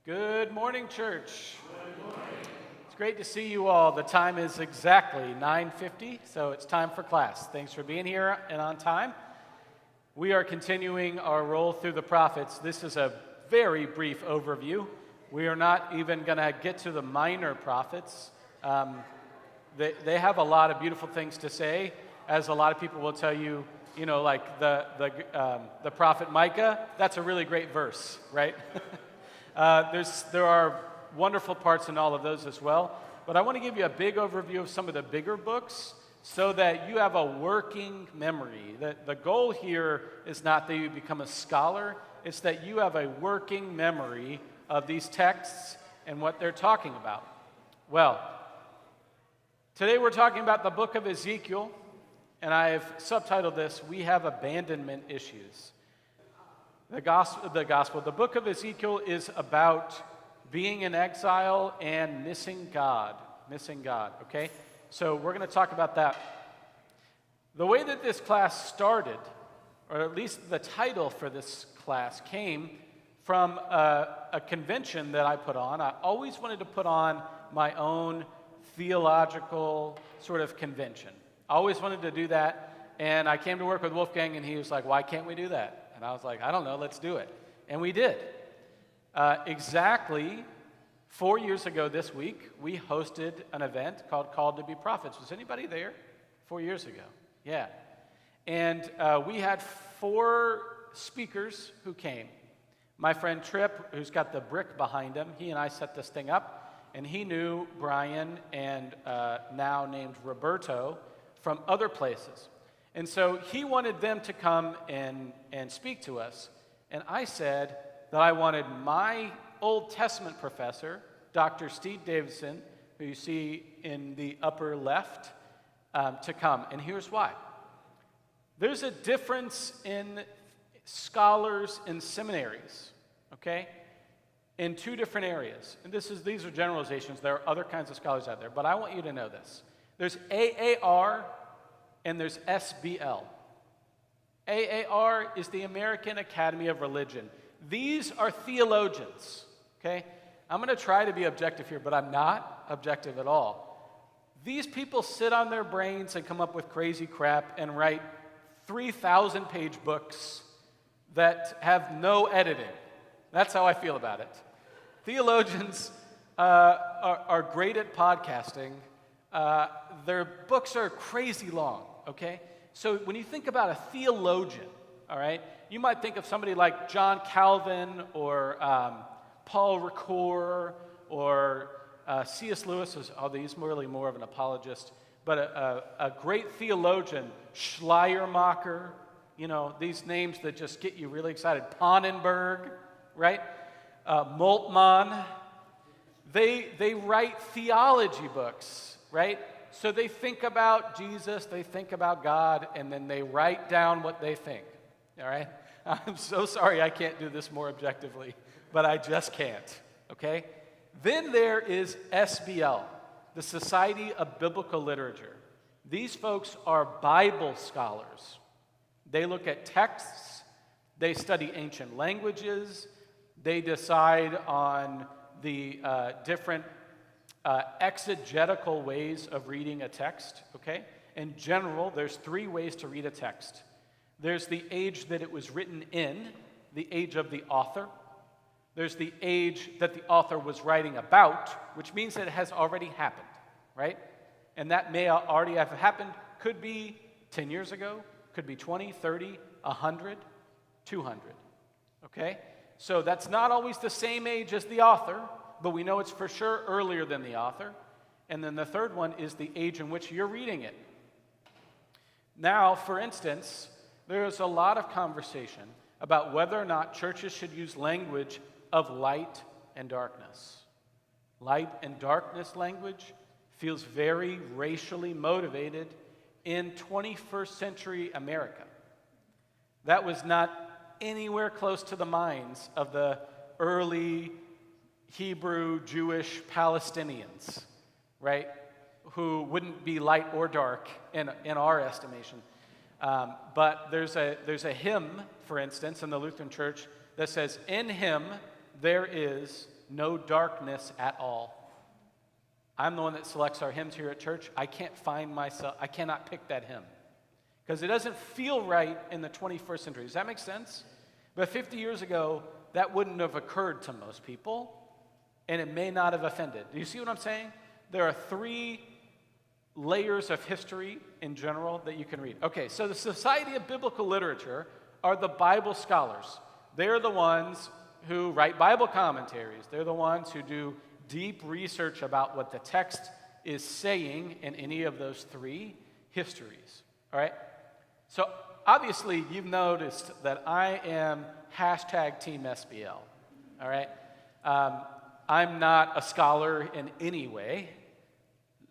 Good morning, church. Good morning. It's great to see you all. The time is exactly 9:50, so it's time for class. Thanks for being here and on time. We are continuing our roll through the prophets. This is a very brief overview. We are not even going to get to the minor prophets. They have a lot of beautiful things to say, as a lot of people will tell you. You know, like the prophet Micah. That's a really great verse, right? There are wonderful parts in all of those as well, but I want to give you a big overview of some of the bigger books so that you have a working memory. The goal here is not that you become a scholar, it's that you have a working memory of these texts and what they're talking about. Well, today we're talking about the book of Ezekiel, and I've subtitled this, We Have Abandonment Issues. The book of Ezekiel is about being in exile and missing God, okay? So we're going to talk about that. The way that this class started, or at least the title for this class, came from a convention that I put on. I always wanted to put on my own theological sort of convention. I always wanted to do that, and I came to work with Wolfgang, and he was like, why can't we do that? And I was like, I don't know, let's do it. And we did. Exactly 4 years ago this week, we hosted an event called Called to Be Prophets. Was anybody there 4 years ago? Yeah. And we had 4 speakers who came. My friend Tripp, who's got the brick behind him, he and I set this thing up, and he knew Brian and now named Roberto from other places. And so he wanted them to come and speak to us. And I said that I wanted my Old Testament professor, Dr. Steve Davidson, who you see in the upper left, to come. And here's why. There's a difference in scholars in seminaries, okay, in 2 different areas. And these are generalizations. There are other kinds of scholars out there. But I want you to know this. There's AAR and there's SBL. AAR is the American Academy of Religion. These are theologians, okay? I'm going to try to be objective here, but I'm not objective at all. These people sit on their brains and come up with crazy crap and write 3,000-page books that have no editing. That's how I feel about it. Theologians are great at podcasting. Their books are crazy long. Okay? So when you think about a theologian, all right, you might think of somebody like John Calvin or Paul Ricoeur or C.S. Lewis, although he's really more of an apologist, but a great theologian, Schleiermacher, you know, these names that just get you really excited, Pannenberg, right? Moltmann. They write theology books, right? So they think about Jesus, they think about God, and then they write down what they think, all right? I'm so sorry I can't do this more objectively, but I just can't, okay? Then there is SBL, the Society of Biblical Literature. These folks are Bible scholars. They look at texts, they study ancient languages, they decide on the different exegetical ways of reading a text, okay? In general, there's 3 ways to read a text. There's the age that it was written in, the age of the author. There's the age that the author was writing about, which means that it has already happened, right? And that may already have happened, could be 10 years ago, could be 20, 30, 100, 200, okay? So that's not always the same age as the author, but we know it's for sure earlier than the author. And then the third one is the age in which you're reading it. Now, for instance, there's a lot of conversation about whether or not churches should use language of light and darkness. Light and darkness language feels very racially motivated in 21st century America. That was not anywhere close to the minds of the early Hebrew, Jewish Palestinians, right, who wouldn't be light or dark in our estimation. But there's a hymn, for instance, in the Lutheran Church that says, "In him there is no darkness at all. I'm the one that selects our hymns here at church. I cannot pick that hymn because it doesn't feel right in the 21st century. Does that make sense? But 50 years ago, that wouldn't have occurred to most people, and it may not have offended. Do you see what I'm saying? There are 3 layers of history in general that you can read. Okay, so the Society of Biblical Literature are the Bible scholars. They're the ones who write Bible commentaries. They're the ones who do deep research about what the text is saying in any of those 3 histories. All right? So obviously, you've noticed that I am #Team SBL. All right? I'm not a scholar in any way,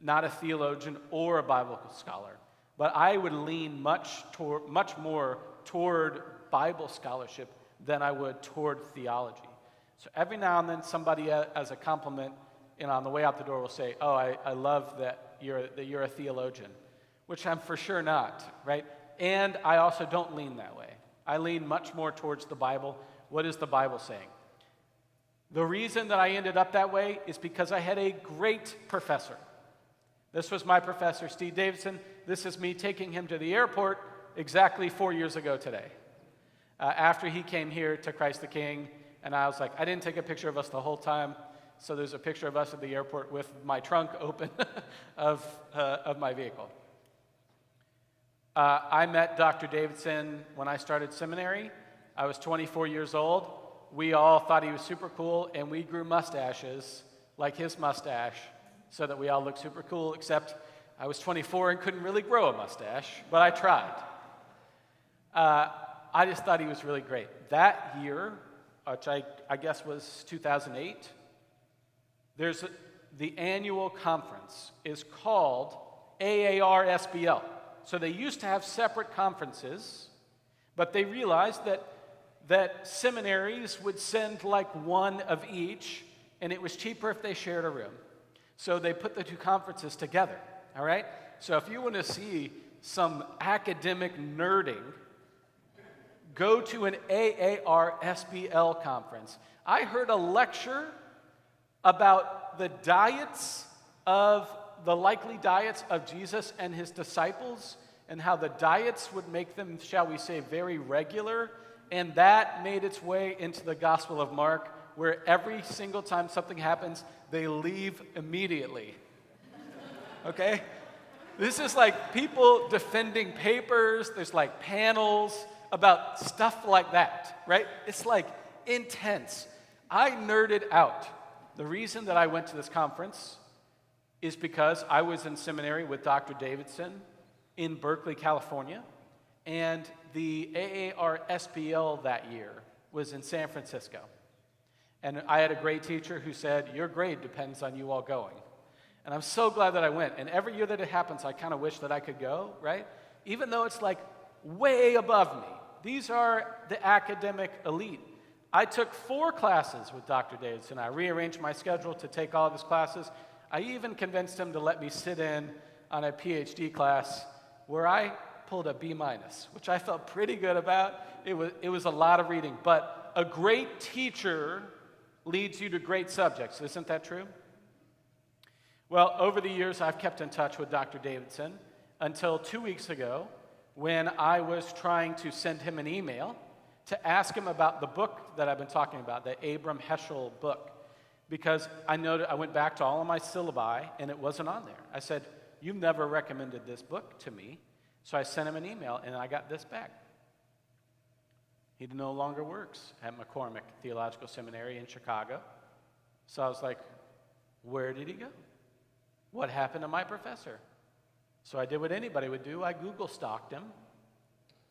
not a theologian or a Bible scholar, but I would lean much more toward Bible scholarship than I would toward theology. So every now and then, somebody as a compliment, on the way out the door will say, "Oh, I love that you're a theologian," which I'm for sure not, right? And I also don't lean that way. I lean much more towards the Bible. What is the Bible saying? The reason that I ended up that way is because I had a great professor. This was my professor, Steve Davidson. This is me taking him to the airport exactly 4 years ago today. After he came here to Christ the King, and I was like, I didn't take a picture of us the whole time, so there's a picture of us at the airport with my trunk open of my vehicle. I met Dr. Davidson when I started seminary. I was 24 years old. We all thought he was super cool, and we grew mustaches like his mustache so that we all looked super cool, except I was 24 and couldn't really grow a mustache, but I tried. I just thought he was really great. That year, which I guess was 2008, there's the annual conference is called AAR-SBL. So they used to have separate conferences, but they realized that seminaries would send like one of each, and it was cheaper if they shared a room. So they put the 2 conferences together, all right? So if you want to see some academic nerding, go to an AAR-SBL conference. I heard a lecture about the likely diets of Jesus and his disciples, and how the diets would make them, shall we say, very regular, and that made its way into the Gospel of Mark, where every single time something happens, they leave immediately. Okay? This is like people defending papers, there's like panels about stuff like that, right? It's like intense. I nerded out. The reason that I went to this conference is because I was in seminary with Dr. Davidson in Berkeley, California, and the AAR-SBL that year was in San Francisco. And I had a great teacher who said, your grade depends on you all going. And I'm so glad that I went. And every year that it happens, I kind of wish that I could go, right? Even though it's like way above me. These are the academic elite. I took 4 classes with Dr. Davidson. I rearranged my schedule to take all of his classes. I even convinced him to let me sit in on a PhD class where I pulled a B-, which I felt pretty good about. It was a lot of reading. But a great teacher leads you to great subjects. Isn't that true? Well, over the years, I've kept in touch with Dr. Davidson until 2 weeks ago when I was trying to send him an email to ask him about the book that I've been talking about, the Abram Heschel book, because I went back to all of my syllabi, and it wasn't on there. I said, you've never recommended this book to me, so I sent him an email, and I got this back. He no longer works at McCormick Theological Seminary in Chicago. So I was like, where did he go? What happened to my professor? So I did what anybody would do. I Google stalked him.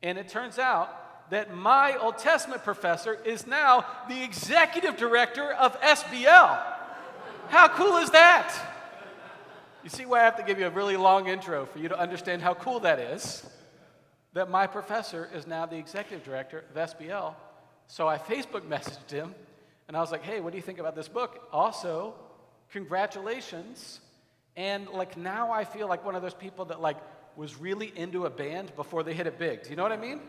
And it turns out that my Old Testament professor is now the executive director of SBL. How cool is that? You see why I have to give you a really long intro for you to understand how cool that is? That my professor is now the executive director of SBL. So I Facebook messaged him, and I was like, hey, what do you think about this book? Also, congratulations. And like now I feel like one of those people that like was really into a band before they hit it big. Do you know what I mean?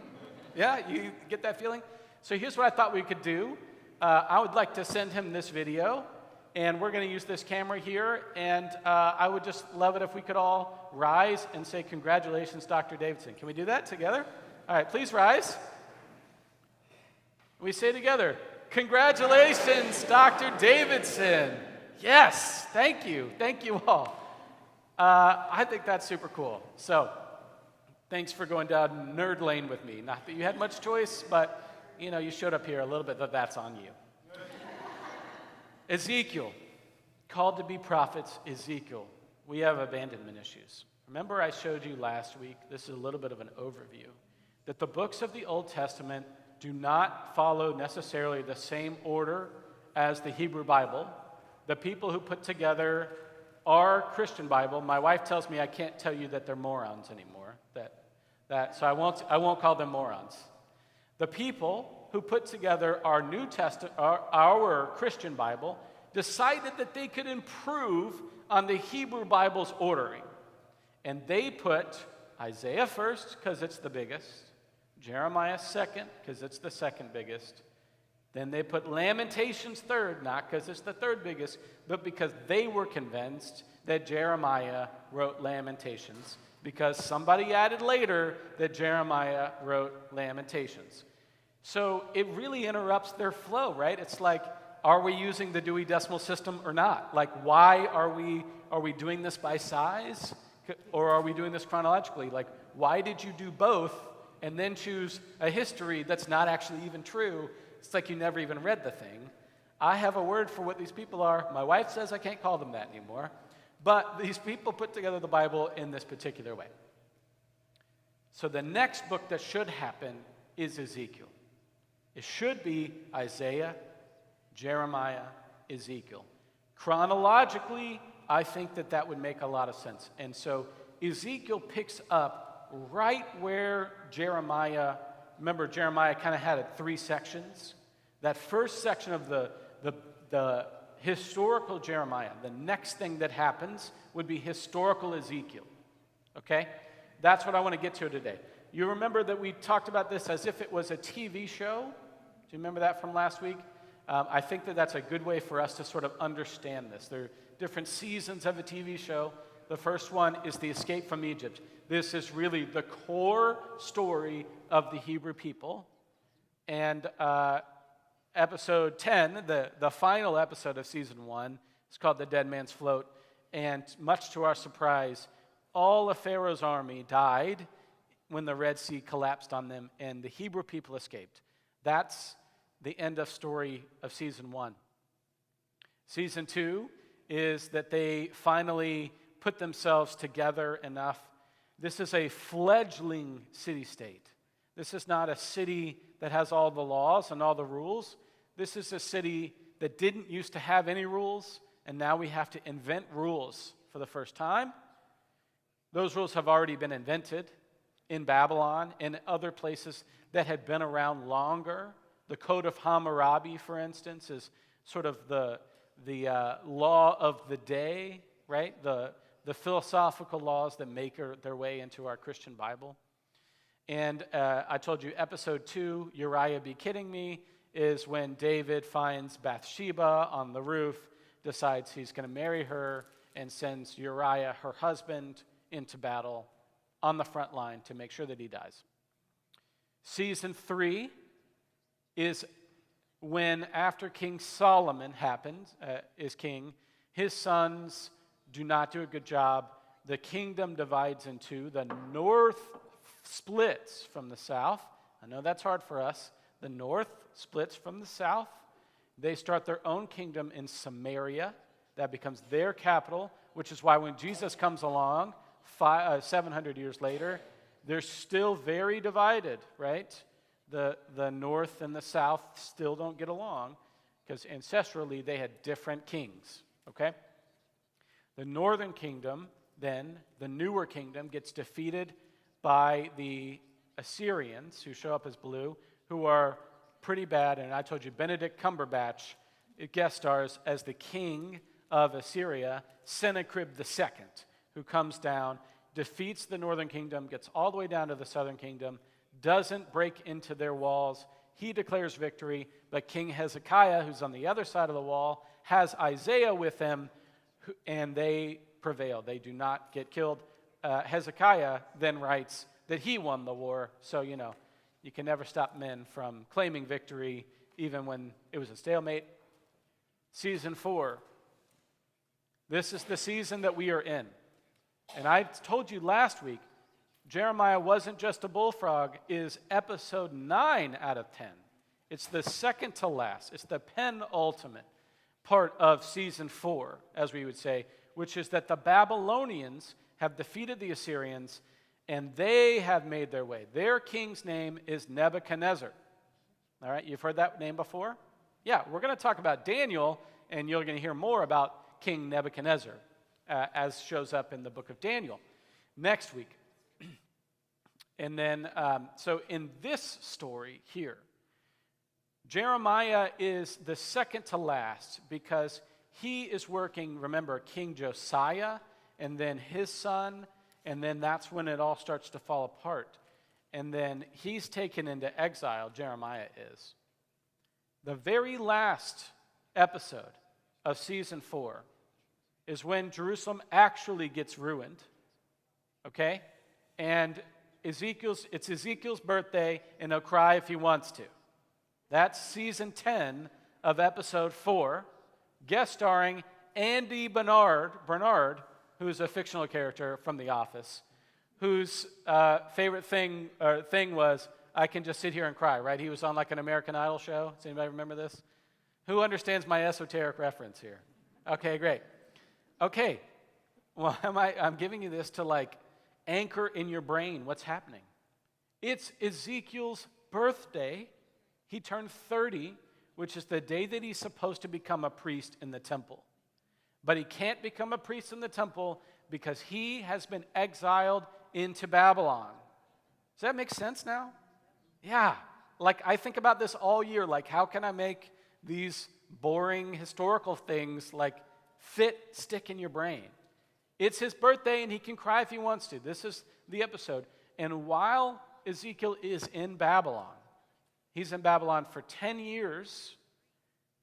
Yeah, you get that feeling? So here's what I thought we could do. I would like to send him this video, and we're going to use this camera here, and I would just love it if we could all rise and say, congratulations, Dr. Davidson. Can we do that together? All right, please rise. We say together, congratulations, Dr. Davidson. Yes, thank you all. I think that's super cool. So, thanks for going down nerd lane with me. Not that you had much choice, but you showed up here a little bit, but that's on you. Ezekiel, called to be prophets, Ezekiel. We have abandonment issues. Remember I showed you last week, this is a little bit of an overview, that the books of the Old Testament do not follow necessarily the same order as the Hebrew Bible. The people who put together our Christian Bible, my wife tells me I can't tell you that they're morons anymore. So I won't call them morons. The people who put together our New Testament, our Christian Bible, decided that they could improve on the Hebrew Bible's ordering. And they put Isaiah first because it's the biggest, Jeremiah second because it's the second biggest. Then they put Lamentations third, not because it's the third biggest, but because they were convinced that Jeremiah wrote Lamentations, because somebody added later that Jeremiah wrote Lamentations. So it really interrupts their flow, right? It's like, are we using the Dewey Decimal System or not? Like, why are we doing this by size? Or are we doing this chronologically? Like, why did you do both and then choose a history that's not actually even true? It's like you never even read the thing. I have a word for what these people are. My wife says I can't call them that anymore. But these people put together the Bible in this particular way. So the next book that should happen is Ezekiel. It should be Isaiah, Jeremiah, Ezekiel. Chronologically, I think that would make a lot of sense. And so Ezekiel picks up right where Jeremiah, remember Jeremiah kind of had 3 sections. That first section of the historical Jeremiah, the next thing that happens would be historical Ezekiel. Okay? That's what I want to get to today. You remember that we talked about this as if it was a TV show? Do you remember that from last week? I think that's a good way for us to sort of understand this. There are different seasons of a TV show. The first one is the escape from Egypt. This is really the core story of the Hebrew people. And episode 10, the final episode of season 1, is called The Dead Man's Float. And much to our surprise, all of Pharaoh's army died when the Red Sea collapsed on them, and the Hebrew people escaped. That's the end of story of season 1. Season 2 is that they finally put themselves together enough. This is a fledgling city-state. This is not a city that has all the laws and all the rules. This is a city that didn't used to have any rules, and now we have to invent rules for the first time. Those rules have already been invented in Babylon and other places that had been around longer. The Code of Hammurabi, for instance, is sort of the law of the day, right? The philosophical laws that make their way into our Christian Bible. And I told you episode 2, Uriah Be Kidding Me, is when David finds Bathsheba on the roof, decides he's going to marry her, and sends Uriah, her husband, into battle on the front line to make sure that he dies. Season 3 is when, after King Solomon is king, his sons do not do a good job. The kingdom divides in two. The north splits from the south. I know that's hard for us. The north splits from the south. They start their own kingdom in Samaria. That becomes their capital, which is why when Jesus comes along 700 years later, they're still very divided, right? The north and the south still don't get along because ancestrally they had different kings, okay? The northern kingdom, then, the newer kingdom, gets defeated by the Assyrians, who show up as blue, who are pretty bad. And I told you, Benedict Cumberbatch guest stars as the king of Assyria, Sennacherib II, who comes down, defeats the northern kingdom, gets all the way down to the southern kingdom, doesn't break into their walls. he declares victory, but King Hezekiah, who's on the other side of the wall, has Isaiah with him, and they prevail. They do not get killed. Hezekiah then writes that he won the war, so you can never stop men from claiming victory, even when it was a stalemate. Season 4. This is the season that we are in. And I told you last week, Jeremiah wasn't just a bullfrog is episode 9 out of 10. It's the second to last. It's the penultimate part of season 4, as we would say, which is that the Babylonians have defeated the Assyrians, and they have made their way. Their king's name is Nebuchadnezzar. All right, you've heard that name before? Yeah, we're going to talk about Daniel, and you're going to hear more about King Nebuchadnezzar, as shows up in the book of Daniel next week. And then, so in this story here, Jeremiah is the second to last because he is working, remember, King Josiah, and then his son, and then that's when it all starts to fall apart. And then he's taken into exile, Jeremiah is. The very last episode of season 4 is when Jerusalem actually gets ruined, okay? And it's Ezekiel's birthday, and he'll cry if he wants to. That's season 10 of episode 4, guest starring Andy Bernard, who's a fictional character from The Office, whose favorite thing was, I can just sit here and cry, right? He was on like an American Idol show. Does anybody remember this? Who understands my esoteric reference here? Okay, great. Okay, well, I'm giving you this to like anchor in your brain what's happening. It's Ezekiel's birthday. He turned 30, which is the day that he's supposed to become a priest in the temple. But he can't become a priest in the temple because he has been exiled into Babylon. Does that make sense now? Yeah. Like, I think about this all year. Like, how can I make these boring historical things, like, stick in your brain? It's his birthday, and he can cry if he wants to. This is the episode. And while Ezekiel is in Babylon, he's in Babylon for 10 years,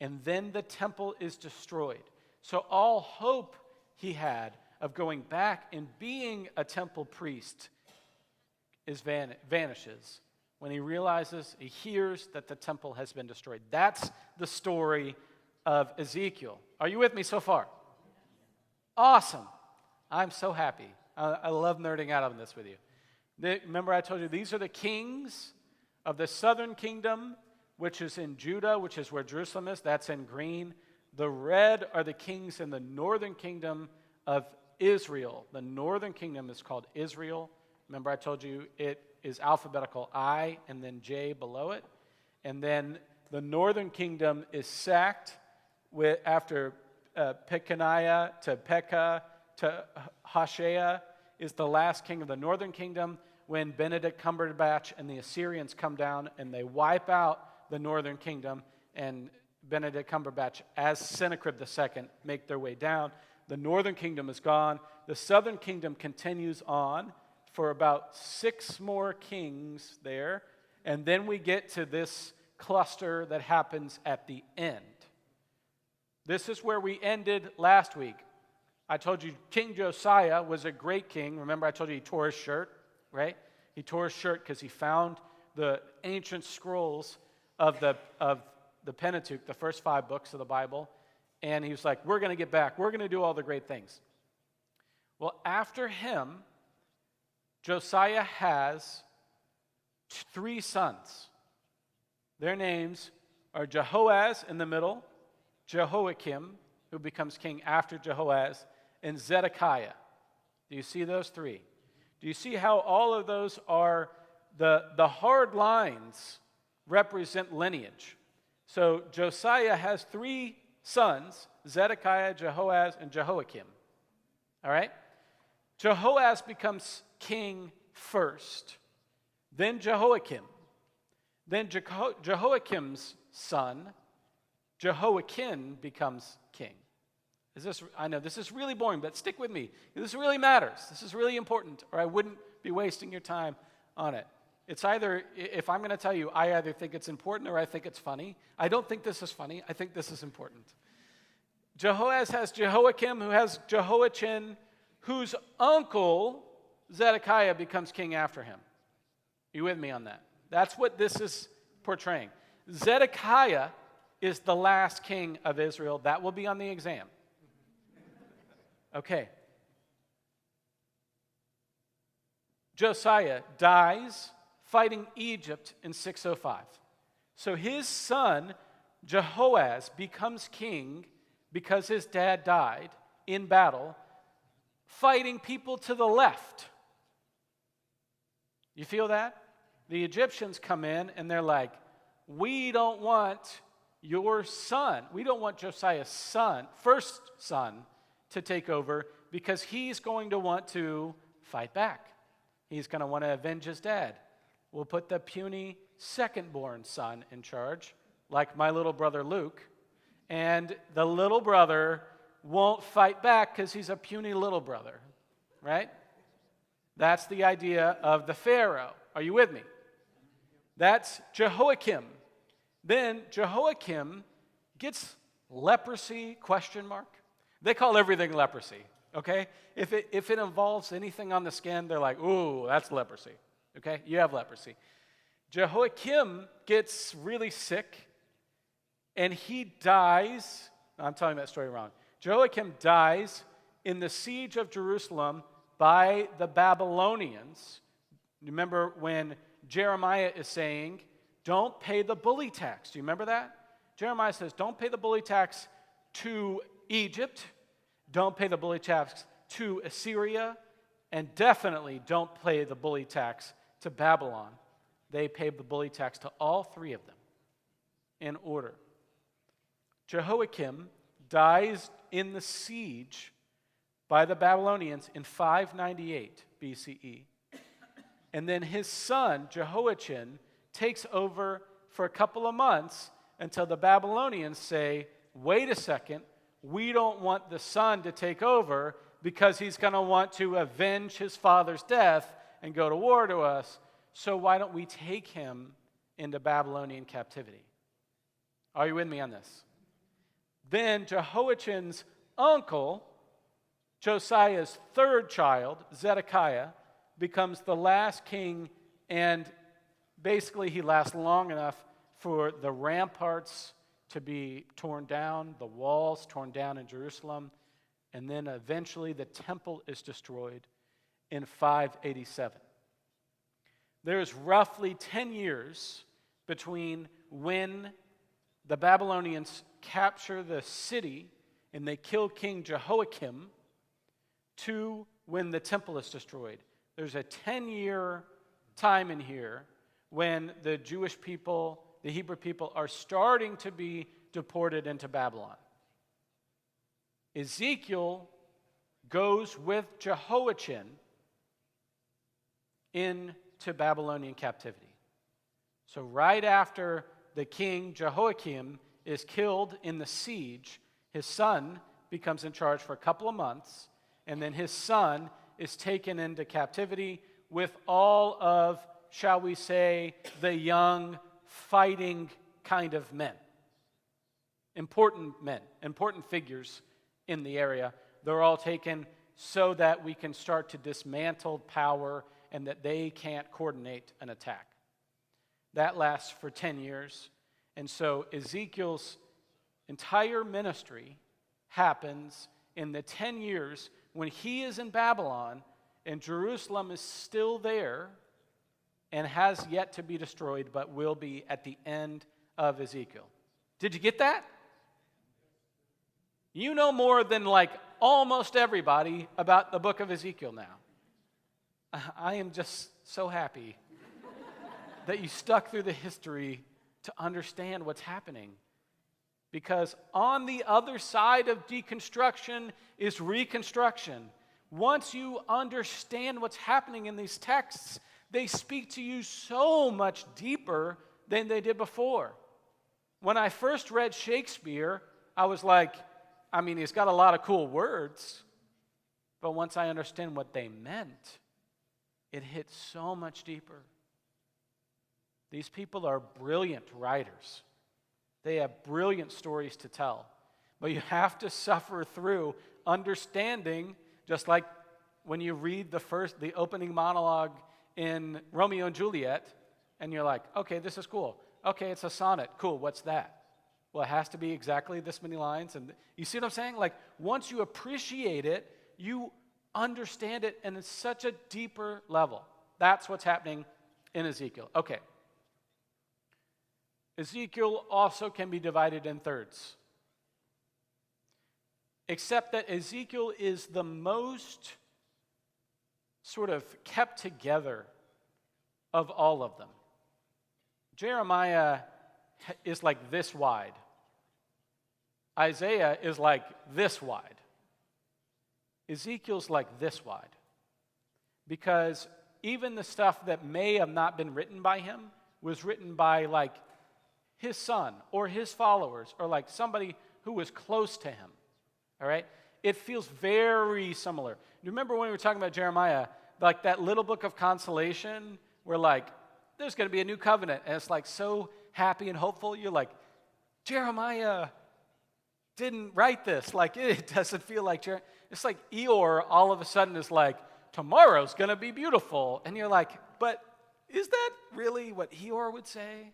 and then the temple is destroyed. So all hope he had of going back and being a temple priest vanishes when he hears that the temple has been destroyed. That's the story of Ezekiel. Are you with me so far? Awesome. I'm so happy. I love nerding out on this with you. Remember I told you these are the kings of the southern kingdom, which is in Judah, which is where Jerusalem is. That's in green. The red are the kings in the northern kingdom of Israel. The northern kingdom is called Israel. Remember I told you it is alphabetical I and then J below it. And then the northern kingdom is sacked after Pekaniah to Pekah to Hoshea is the last king of the northern kingdom when Benedict Cumberbatch and the Assyrians come down and they wipe out the northern kingdom, and Benedict Cumberbatch as Sennacherib II make their way down. The northern kingdom is gone. The southern kingdom continues on for about 6 more kings there, and then we get to this cluster that happens at the end. This is where we ended last week. I told you King Josiah was a great king. Remember I told you he tore his shirt, right? He tore his shirt because he found the ancient scrolls of the Pentateuch, the first 5 books of the Bible, and he was like, we're going to get back. We're going to do all the great things. Well, after him, Josiah has 3 sons. Their names are Jehoaz in the middle, Jehoiakim, who becomes king after Jehoaz, and Zedekiah. Do you see those 3? Do you see how all of those are the hard lines represent lineage? So Josiah has 3 sons, Zedekiah, Jehoaz, and Jehoiakim. All right? Jehoaz becomes king first, then Jehoiakim. Then Jehoiakim's son, Jehoiakim, becomes king. I know this is really boring, but stick with me. This really matters. This is really important, or I wouldn't be wasting your time on it. It's either, if I'm going to tell you, I either think it's important or I think it's funny. I don't think this is funny. I think this is important. Jehoaz has Jehoiakim, who has Jehoiachin, whose uncle Zedekiah becomes king after him. Are you with me on that? That's what this is portraying. Zedekiah is the last king of Israel. That will be on the exam. Okay. Josiah dies fighting Egypt in 605. So his son, Jehoaz, becomes king because his dad died in battle, fighting people to the left. You feel that? The Egyptians come in and they're like, we don't want your son, we don't want Josiah's son, first son, to take over because he's going to want to fight back. He's going to want to avenge his dad. We'll put the puny second-born son in charge, like my little brother Luke, and the little brother won't fight back because he's a puny little brother, right? That's the idea of the Pharaoh. Are you with me? That's Jehoiakim. Then Jehoiakim gets leprosy, question mark. They call everything leprosy, okay? If it involves anything on the skin, they're like, ooh, that's leprosy, okay? You have leprosy. Jehoiakim gets really sick, and he dies. I'm telling that story wrong. Jehoiakim dies in the siege of Jerusalem by the Babylonians. Remember when Jeremiah is saying, don't pay the bully tax. Do you remember that? Jeremiah says, don't pay the bully tax to Egypt, don't pay the bully tax to Assyria, and definitely don't pay the bully tax to Babylon. They paid the bully tax to all three of them in order. Jehoiakim dies in the siege by the Babylonians in 598 BCE. And then his son, Jehoiachin, takes over for a couple of months until the Babylonians say, wait a second, we don't want the son to take over because he's going to want to avenge his father's death and go to war to us, so why don't we take him into Babylonian captivity? Are you with me on this? Then Jehoiachin's uncle, Josiah's third child, Zedekiah, becomes the last king, and basically he lasts long enough for the ramparts to be torn down, the walls torn down in Jerusalem, and then eventually the temple is destroyed in 587. There's roughly 10 years between when the Babylonians capture the city and they kill King Jehoiakim to when the temple is destroyed. There's a 10-year time in here when the Jewish people, the Hebrew people, are starting to be deported into Babylon. Ezekiel goes with Jehoiachin into Babylonian captivity. So right after the king Jehoiakim is killed in the siege, his son becomes in charge for a couple of months, and then his son is taken into captivity with all of, shall we say, the young, fighting kind of men. Important men, important figures in the area. They're all taken so that we can start to dismantle power and that they can't coordinate an attack. That lasts for 10 years. And so Ezekiel's entire ministry happens in the 10 years when he is in Babylon and Jerusalem is still there and has yet to be destroyed, but will be at the end of Ezekiel. Did you get that? You know more than like almost everybody about the book of Ezekiel now. I am just so happy that you stuck through the history to understand what's happening. Because on the other side of deconstruction is reconstruction. Once you understand what's happening in these texts, they speak to you so much deeper than they did before. When I first read Shakespeare, I was like, I mean, he's got a lot of cool words, but once I understand what they meant, it hit so much deeper. These people are brilliant writers. They have brilliant stories to tell. But you have to suffer through understanding, just like when you read the opening monologue in Romeo and Juliet, and you're like, okay, this is cool. Okay, it's a sonnet. Cool, what's that? Well, it has to be exactly this many lines. And you see what I'm saying? Like, once you appreciate it, you understand it, and it's such a deeper level. That's what's happening in Ezekiel. Okay. Ezekiel also can be divided in thirds. Except that Ezekiel is the most sort of kept together of all of them. Jeremiah is like this wide. Isaiah is like this wide. Ezekiel's like this wide. Because even the stuff that may have not been written by him was written by like his son or his followers or like somebody who was close to him. All right? It feels very similar. You remember when we were talking about Jeremiah, like that little book of consolation where like there's going to be a new covenant and it's like so happy and hopeful. You're like, Jeremiah didn't write this. Like it doesn't feel like it's like Eeyore all of a sudden is like, tomorrow's going to be beautiful. And you're like, but is that really what Eeyore would say?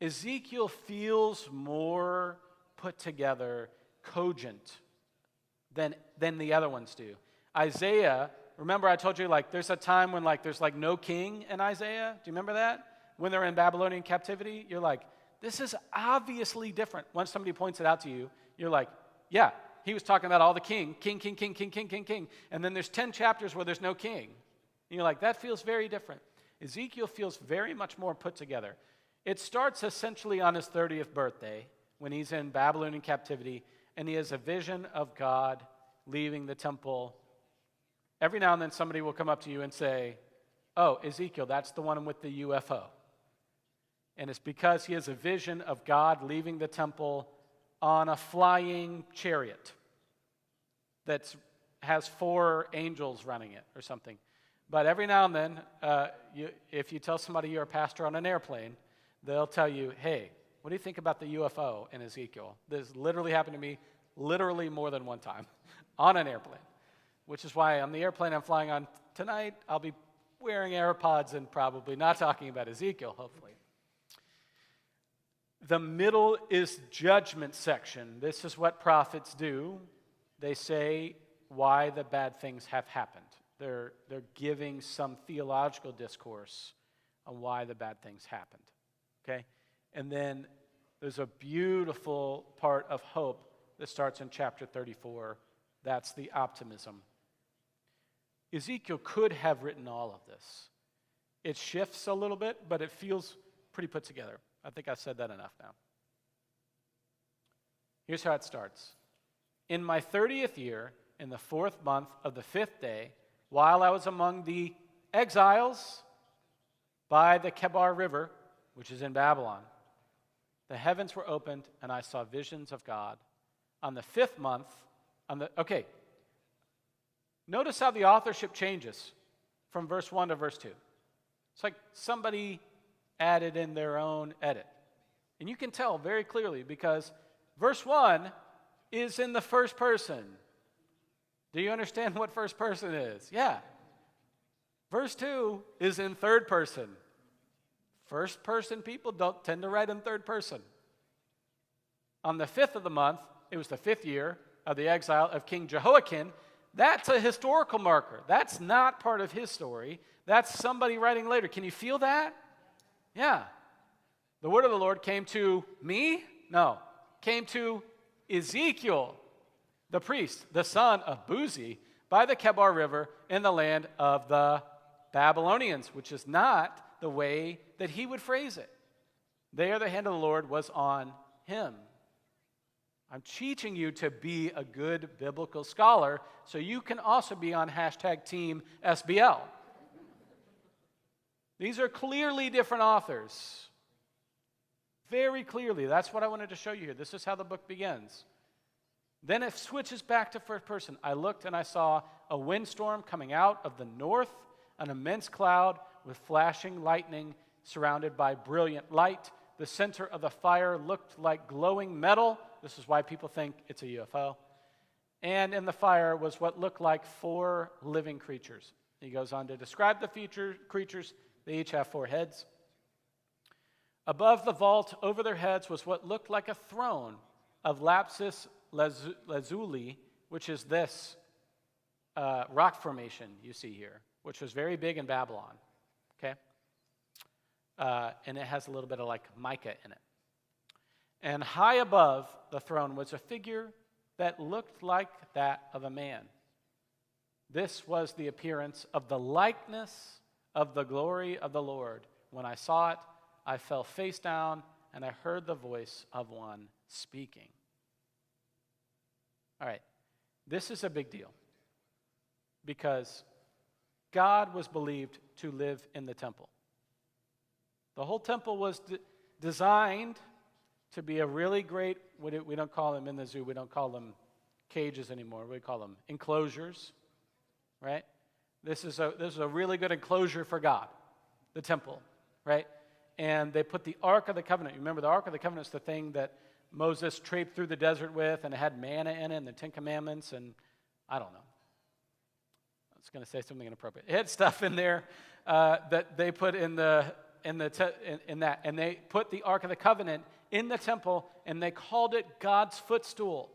Ezekiel feels more put together, cogent than the other ones do. Isaiah, remember I told you like there's a time when like there's like no king in Isaiah? Do you remember that? When they're in Babylonian captivity, you're like, this is obviously different. Once somebody points it out to you, you're like, yeah, he was talking about all the king. And then there's 10 chapters where there's no king. And you're like, that feels very different. Ezekiel feels very much more put together. It starts essentially on his 30th birthday when he's in Babylonian captivity and he has a vision of God leaving the temple. Every now and then somebody will come up to you and say, oh, Ezekiel, that's the one with the UFO. And it's because he has a vision of God leaving the temple on a flying chariot that has 4 angels running it or something. But every now and then, if you tell somebody you're a pastor on an airplane, they'll tell you, hey, what do you think about the UFO in Ezekiel? This literally happened to me literally more than one time on an airplane, which is why on the airplane I'm flying on tonight, I'll be wearing AirPods and probably not talking about Ezekiel, hopefully. The middle is judgment section. This is what prophets do. They say why the bad things have happened. They're giving some theological discourse on why the bad things happened. Okay? And then there's a beautiful part of hope that starts in chapter 34. That's the optimism. Ezekiel could have written all of this. It shifts a little bit, but it feels pretty put together. I think I've said that enough now. Here's how it starts. In my 30th year, in the 4th month of the 5th day, while I was among the exiles by the Kebar River, which is in Babylon, the heavens were opened and I saw visions of God. On the 5th month, notice how the authorship changes from verse 1 to verse 2. It's like somebody added in their own edit. And you can tell very clearly because verse 1 is in the first person. Do you understand what first person is? Yeah. Verse 2 is in third person. First person people don't tend to write in third person. On the 5th of the month, it was the 5th year of the exile of King Jehoiakim. That's a historical marker. That's not part of his story. That's somebody writing later. Can you feel that? Yeah. The word of the Lord came to me? No. Came to Ezekiel, the priest, the son of Buzi, by the Kebar River in the land of the Babylonians, which is not the way that he would phrase it. There the hand of the Lord was on him. I'm teaching you to be a good biblical scholar so you can also be on #team SBL. These are clearly different authors. Very clearly. That's what I wanted to show you here. This is how the book begins. Then it switches back to first person. I looked and I saw a windstorm coming out of the north, an immense cloud with flashing lightning surrounded by brilliant light. The center of the fire looked like glowing metal. This is why people think it's a UFO. And in the fire was what looked like 4 living creatures. He goes on to describe the creatures. They each have 4 heads. Above the vault, over their heads, was what looked like a throne of lapis lazuli, which is this rock formation you see here, which was very big in Babylon. Okay? And it has a little bit of like mica in it. And high above the throne was a figure that looked like that of a man. This was the appearance of the likeness of the glory of the Lord. When I saw it, I fell face down, and I heard the voice of one speaking. All right, this is a big deal because God was believed to live in the temple. The whole temple was designed to be a really great, we don't call them in the zoo, we don't call them cages anymore, we call them enclosures, right? This is a really good enclosure for God, the temple, right? And they put the Ark of the Covenant. Remember, the Ark of the Covenant is the thing that Moses traipsed through the desert with, and it had manna in it, and the 10 Commandments, and I don't know. I was going to say something inappropriate. It had stuff in there that they put in that, and they put the Ark of the Covenant in the temple, and they called it God's footstool.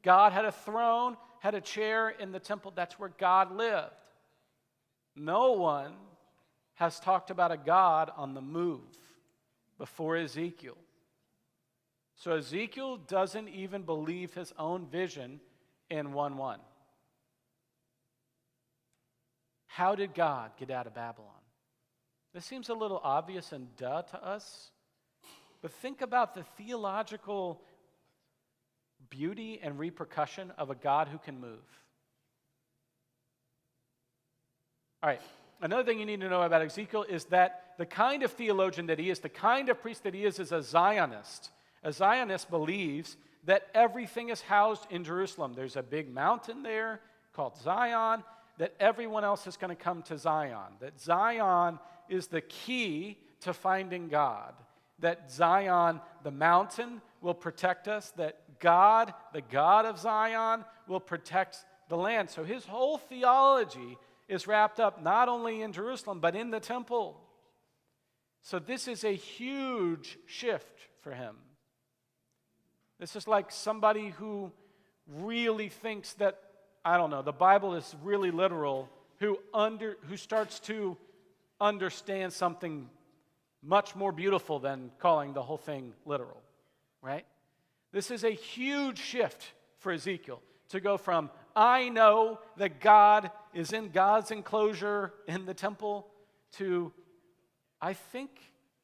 God had a throne, had a chair in the temple. That's where God lived. No one has talked about a God on the move before Ezekiel. So Ezekiel doesn't even believe his own vision in 1:1. How did God get out of Babylon? This seems a little obvious and duh to us, but think about the theological beauty and repercussion of a God who can move. All right, another thing you need to know about Ezekiel is that the kind of theologian that he is, the kind of priest that he is a Zionist. A Zionist believes that everything is housed in Jerusalem. There's a big mountain there called Zion, that everyone else is going to come to Zion. That Zion is the key to finding God. That Zion, the mountain, will protect us. That God, the God of Zion, will protect the land. So his whole theology is wrapped up not only in Jerusalem, but in the temple. So this is a huge shift for him. This is like somebody who really thinks that, I don't know, the Bible is really literal, who starts to understand something much more beautiful than calling the whole thing literal, right? This is a huge shift for Ezekiel to go from, I know that God is in God's enclosure in the temple, to, I think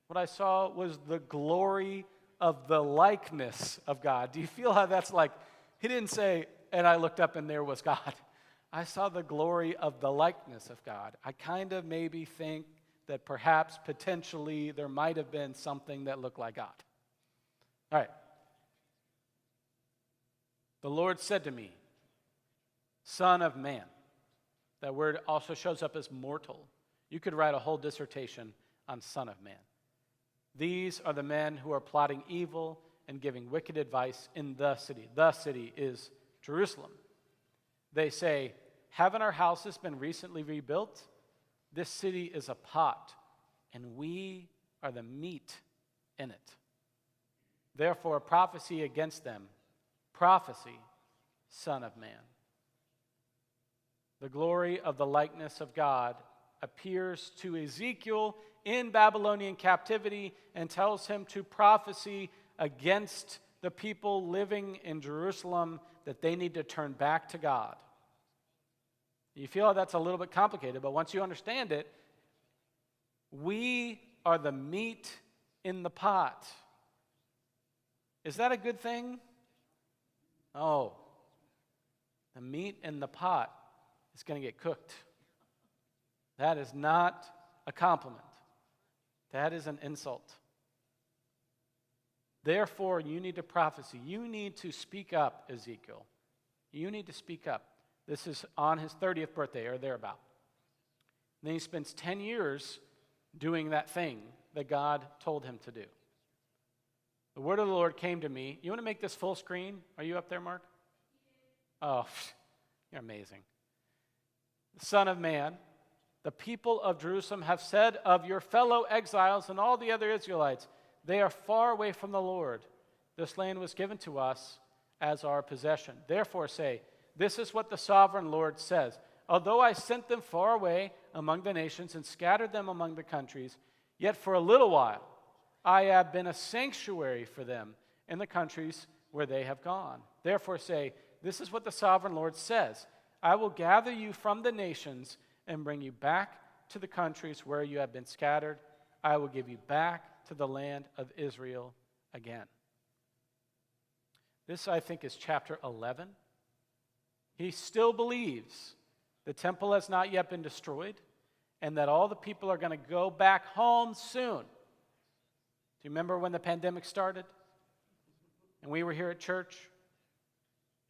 what I saw was the glory of the likeness of God. Do you feel how that's like, he didn't say, and I looked up and there was God. I saw the glory of the likeness of God. I kind of maybe think that perhaps potentially there might have been something that looked like God. All right. The Lord said to me, Son of man. That word also shows up as mortal. You could write a whole dissertation on Son of man. These are the men who are plotting evil and giving wicked advice in the city. The city is Jerusalem. They say, haven't our houses been recently rebuilt? This city is a pot, and we are the meat in it. Therefore, prophecy against them. Prophecy, Son of man. The glory of the likeness of God appears to Ezekiel in Babylonian captivity and tells him to prophesy against the people living in Jerusalem that they need to turn back to God. You feel that's a little bit complicated, but once you understand it, we are the meat in the pot. Is that a good thing? Oh, the meat in the pot is going to get cooked. That is not a compliment. That is an insult. Therefore, you need to prophesy. You need to speak up, Ezekiel. You need to speak up. This is on his 30th birthday or thereabout. And then he spends 10 years doing that thing that God told him to do. The word of the Lord came to me. You want to make this full screen? Are you up there, Mark? Oh, you're amazing. Son of man, the people of Jerusalem have said of your fellow exiles and all the other Israelites, they are far away from the Lord. This land was given to us as our possession. Therefore say, this is what the sovereign Lord says. Although I sent them far away among the nations and scattered them among the countries, yet for a little while I have been a sanctuary for them in the countries where they have gone. Therefore say, this is what the sovereign Lord says. I will gather you from the nations and bring you back to the countries where you have been scattered. I will give you back to the land of Israel again. This, I think, is chapter 11. He still believes the temple has not yet been destroyed and that all the people are going to go back home soon. Do you remember when the pandemic started? And we were here at church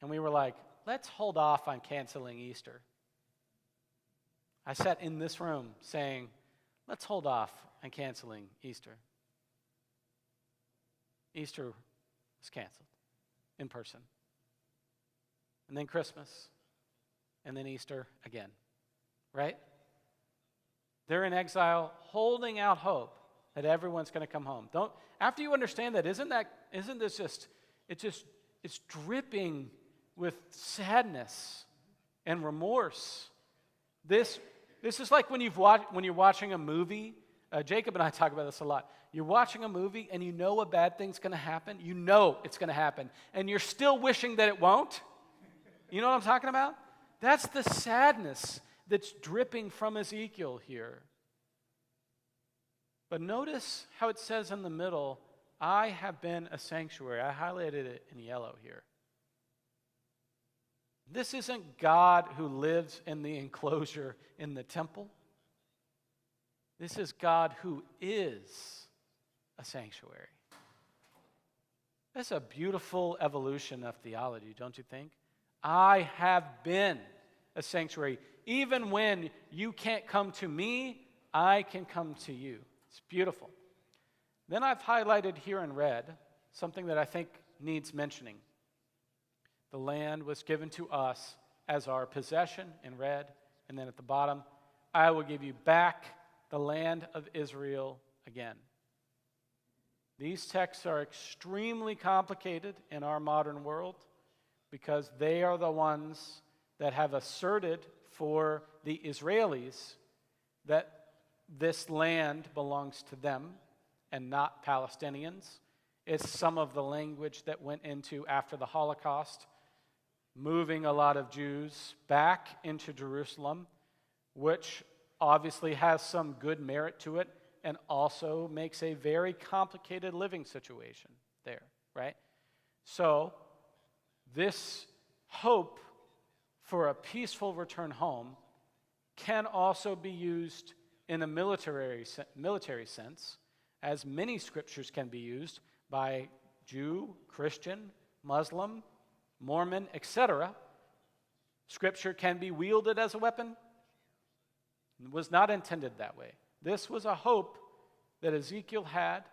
and we were like, let's hold off on canceling Easter. I sat in this room saying, let's hold off on canceling Easter. Easter was canceled in person. And then Christmas. And then Easter again. Right? They're in exile, holding out hope that everyone's going to come home. After you understand that, isn't this just, it's dripping with sadness and remorse. This is like when you're watching a movie. Jacob and I talk about this a lot. You're watching a movie and you know a bad thing's going to happen. You know it's going to happen. And you're still wishing that it won't. You know what I'm talking about? That's the sadness that's dripping from Ezekiel here. But notice how it says in the middle, I have been a sanctuary. I highlighted it in yellow here. This isn't God who lives in the enclosure in the temple. This is God who is a sanctuary. That's a beautiful evolution of theology, don't you think? I have been a sanctuary. Even when you can't come to me, I can come to you. It's beautiful. Then I've highlighted here in red something that I think needs mentioning. The land was given to us as our possession in red. And then at the bottom, I will give you back the land of Israel again. These texts are extremely complicated in our modern world because they are the ones that have asserted for the Israelis that this land belongs to them and not Palestinians. It's some of the language that went into after the Holocaust, moving a lot of Jews back into Jerusalem, which obviously has some good merit to it and also makes a very complicated living situation there, right? So this hope for a peaceful return home can also be used in a military sense, as many scriptures can be used by Jew, Christian, Muslim, Mormon, etc. Scripture can be wielded as a weapon. It was not intended that way. This was a hope that Ezekiel had,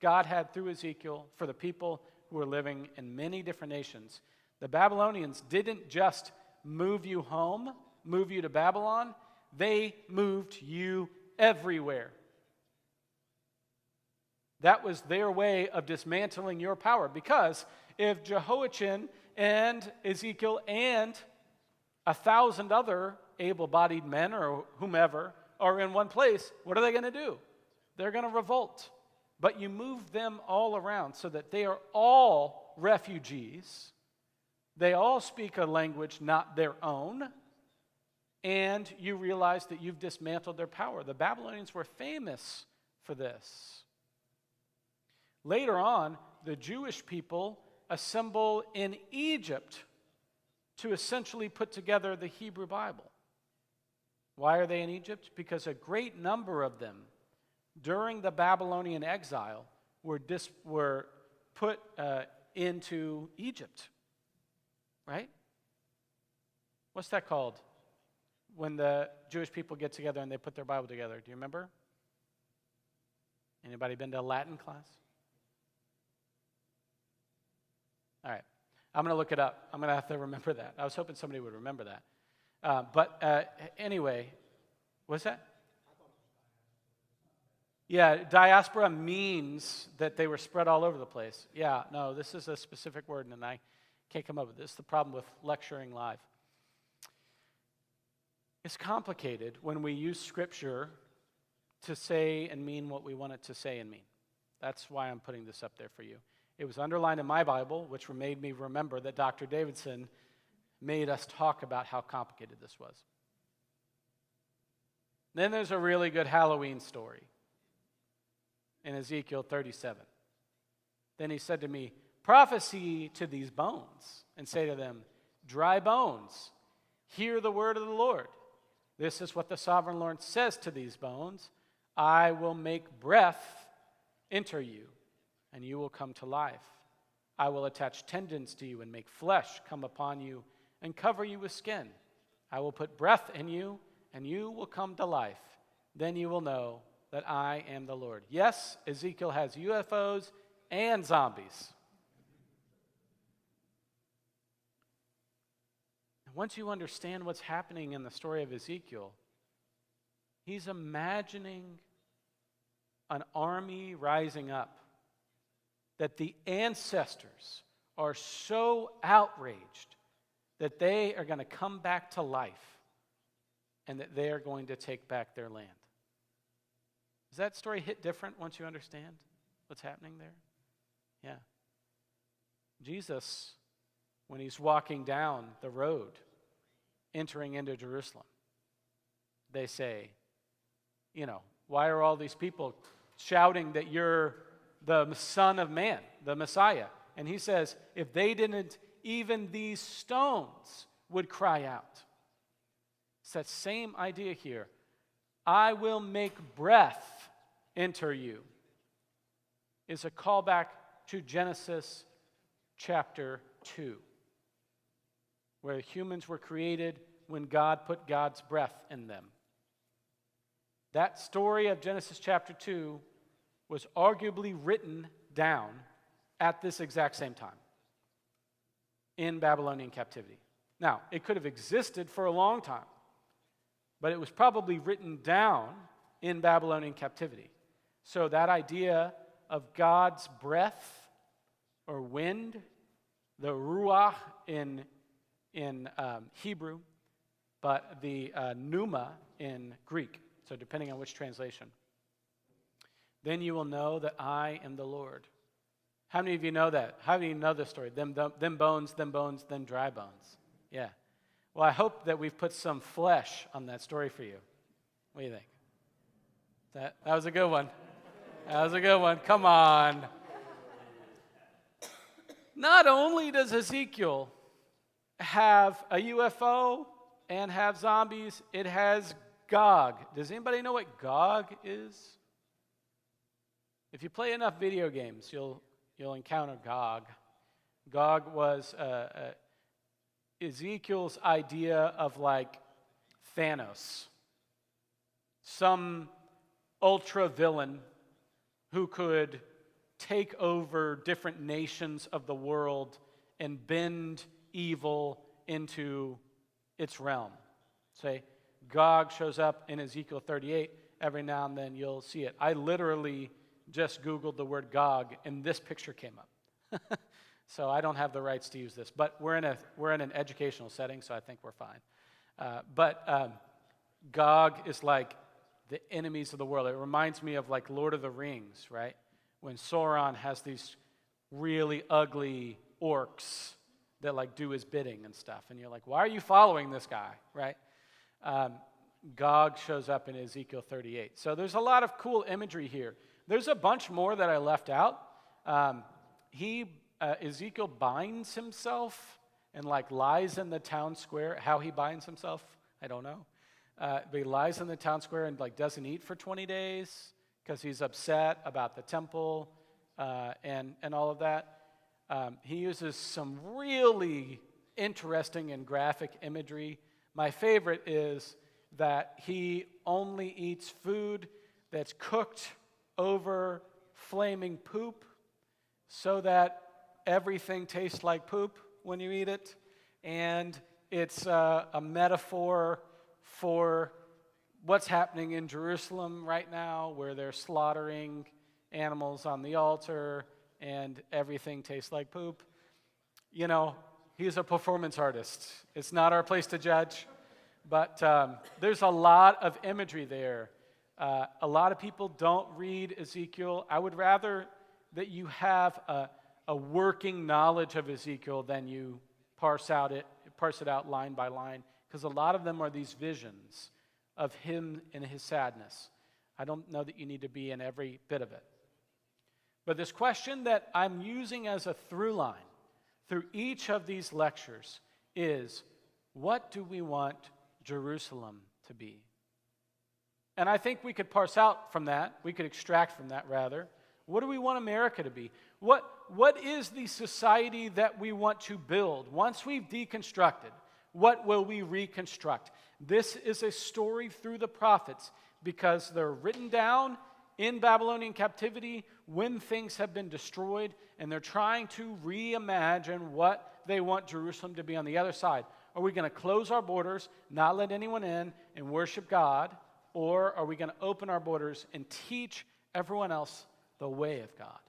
God had through Ezekiel for the people who were living in many different nations. The Babylonians didn't just move you home, move you to Babylon. They moved you everywhere. That was their way of dismantling your power. Because if Jehoiachin and Ezekiel and 1,000 other able-bodied men or whomever are in one place, what are they going to do? They're going to revolt. But you move them all around so that they are all refugees. They all speak a language not their own. And you realize that you've dismantled their power. The Babylonians were famous for this. Later on, the Jewish people assemble in Egypt to essentially put together the Hebrew Bible. Why are they in Egypt? Because a great number of them during the Babylonian exile were put into Egypt. Right? What's that called? When the Jewish people get together and they put their Bible together. Do you remember? Anybody been to a Latin class? All right. I'm going to look it up. I'm going to have to remember that. I was hoping somebody would remember that. Anyway, what's that? Yeah, diaspora means that they were spread all over the place. Yeah, no, this is a specific word, and I can't come up with this. The problem with lecturing live. It's complicated when we use Scripture to say and mean what we want it to say and mean. That's why I'm putting this up there for you. It was underlined in my Bible, which made me remember that Dr. Davidson made us talk about how complicated this was. Then there's a really good Halloween story in Ezekiel 37. Then he said to me, prophesy to these bones and say to them, dry bones, hear the word of the Lord. This is what the sovereign Lord says to these bones. I will make breath enter you, and you will come to life. I will attach tendons to you and make flesh come upon you and cover you with skin. I will put breath in you, and you will come to life. Then you will know that I am the Lord. Yes, Ezekiel has UFOs and zombies. And once you understand what's happening in the story of Ezekiel, he's imagining an army rising up, that the ancestors are so outraged that they are going to come back to life and that they are going to take back their land. Does that story hit different once you understand what's happening there? Yeah. Jesus, when he's walking down the road, entering into Jerusalem, they say, why are all these people shouting that you're the Son of Man, the Messiah? And he says, if they didn't, even these stones would cry out. It's that same idea here. I will make breath enter you is a callback to Genesis chapter 2, where humans were created when God put God's breath in them. That story of Genesis chapter 2 was arguably written down at this exact same time in Babylonian captivity. Now, it could have existed for a long time, but it was probably written down in Babylonian captivity. So that idea of God's breath or wind, the ruach in Hebrew, but the pneuma in Greek. So depending on which translation. Then you will know that I am the Lord. How many of you know that? How many of you know this story? Them bones, then dry bones. Yeah. Well, I hope that we've put some flesh on that story for you. What do you think? That was a good one. That was a good one. Come on. Not only does Ezekiel have a UFO and have zombies, it has Gog. Does anybody know what Gog is? If you play enough video games, you'll encounter Gog. Gog was Ezekiel's idea of like Thanos, some ultra villain who could take over different nations of the world and bend evil into its realm. Say, Gog shows up in Ezekiel 38. Every now and then you'll see it. I literally just Googled the word Gog, and this picture came up. So I don't have the rights to use this, but we're in an educational setting, so I think we're fine. But Gog is like the enemies of the world. It reminds me of like Lord of the Rings, right? When Sauron has these really ugly orcs that like do his bidding and stuff, and you're like, why are you following this guy, right? Gog shows up in Ezekiel 38. So there's a lot of cool imagery here. There's a bunch more that I left out. Ezekiel binds himself and like lies in the town square. How he binds himself, I don't know. But he lies in the town square and like doesn't eat for 20 days because he's upset about the temple and all of that. He uses some really interesting and graphic imagery. My favorite is that he only eats food that's cooked over flaming poop so that everything tastes like poop when you eat it. And it's a metaphor for what's happening in Jerusalem right now, where they're slaughtering animals on the altar and everything tastes like poop. You know, he's a performance artist. It's not our place to judge, but there's a lot of imagery there. A lot of people don't read Ezekiel. I would rather that you have a working knowledge of Ezekiel than you parse it out line by line, because a lot of them are these visions of him and his sadness. I don't know that you need to be in every bit of it. But this question that I'm using as a through line through each of these lectures is, what do we want Jerusalem to be? And I think we could parse out from that, we could extract from that rather, what do we want America to be? What is the society that we want to build? Once we've deconstructed, what will we reconstruct? This is a story through the prophets because they're written down in Babylonian captivity when things have been destroyed, and they're trying to reimagine what they want Jerusalem to be on the other side. Are we going to close our borders, not let anyone in, and worship God? Or are we going to open our borders and teach everyone else the way of God?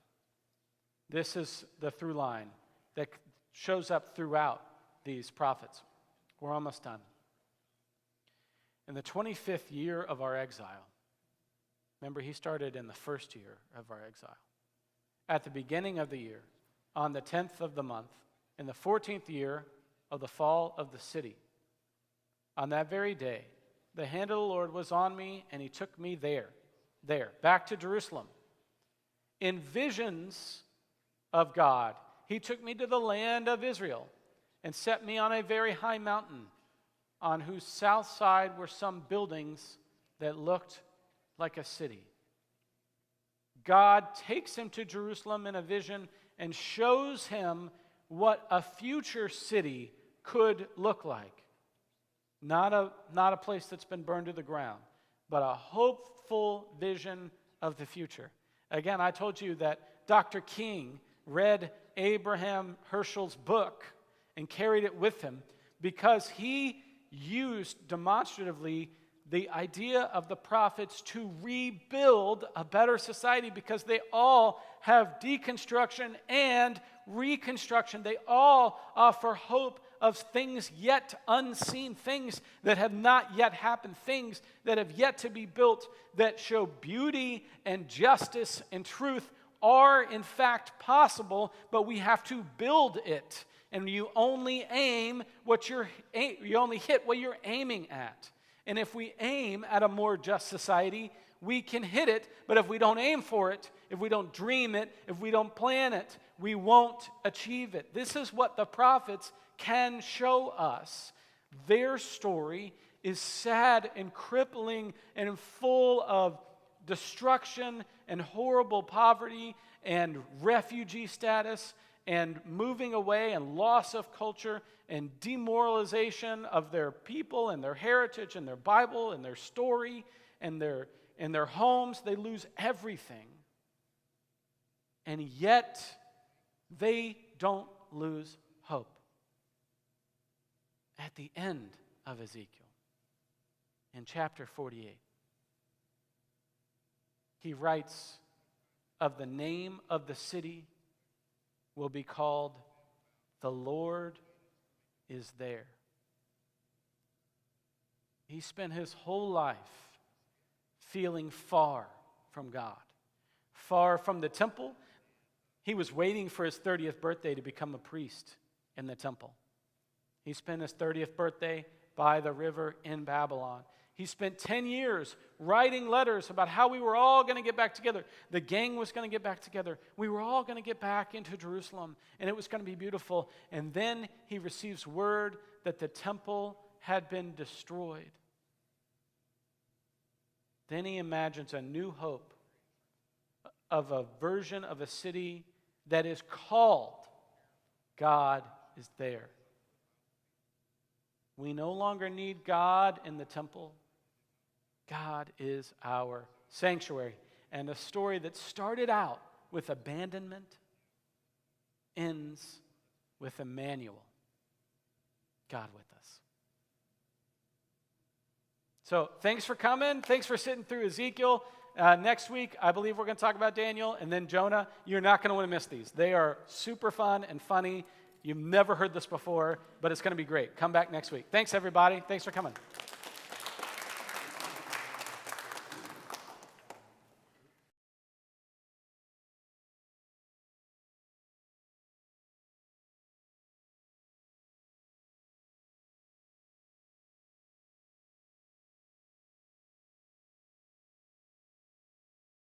This is the through line that shows up throughout these prophets. We're almost done. In the 25th year of our exile, remember, he started in the first year of our exile. At the beginning of the year, on the 10th of the month, in the 14th year of the fall of the city, on that very day, the hand of the Lord was on me, and he took me there, back to Jerusalem. In visions of God, he took me to the land of Israel and set me on a very high mountain, on whose south side were some buildings that looked like a city. God takes him to Jerusalem in a vision and shows him what a future city could look like. Not a place that's been burned to the ground, but a hopeful vision of the future. Again, I told you that Dr. King read Abraham Herschel's book and carried it with him because he used demonstratively the idea of the prophets to rebuild a better society, because they all have deconstruction and reconstruction. They all offer hope of things yet unseen, things that have not yet happened, things that have yet to be built, that show beauty and justice and truth are in fact possible, but we have to build it. And you only hit what you're aiming at. And if we aim at a more just society, we can hit it, but if we don't aim for it, if we don't dream it, if we don't plan it, we won't achieve it. This is what the prophets can show us. Their story is sad and crippling and full of destruction and horrible poverty and refugee status and moving away and loss of culture and demoralization of their people and their heritage and their Bible and their story and their homes. They lose everything. And yet, they don't lose hope. At the end of Ezekiel, in chapter 48, he writes of the name of the city will be called The Lord is There. He spent his whole life feeling far from God, far from the temple. He was waiting for his 30th birthday to become a priest in the temple. He spent his 30th birthday by the river in Babylon. He spent 10 years writing letters about how we were all going to get back together. The gang was going to get back together. We were all going to get back into Jerusalem, and it was going to be beautiful. And then he receives word that the temple had been destroyed. Then he imagines a new hope of a version of a city that is called God is There. We no longer need God in the temple. God is our sanctuary. And a story that started out with abandonment ends with Emmanuel, God with us. So thanks for coming. Thanks for sitting through Ezekiel. Next week, I believe we're going to talk about Daniel and then Jonah. You're not going to want to miss these. They are super fun and funny. You've never heard this before, but it's going to be great. Come back next week. Thanks, everybody. Thanks for coming.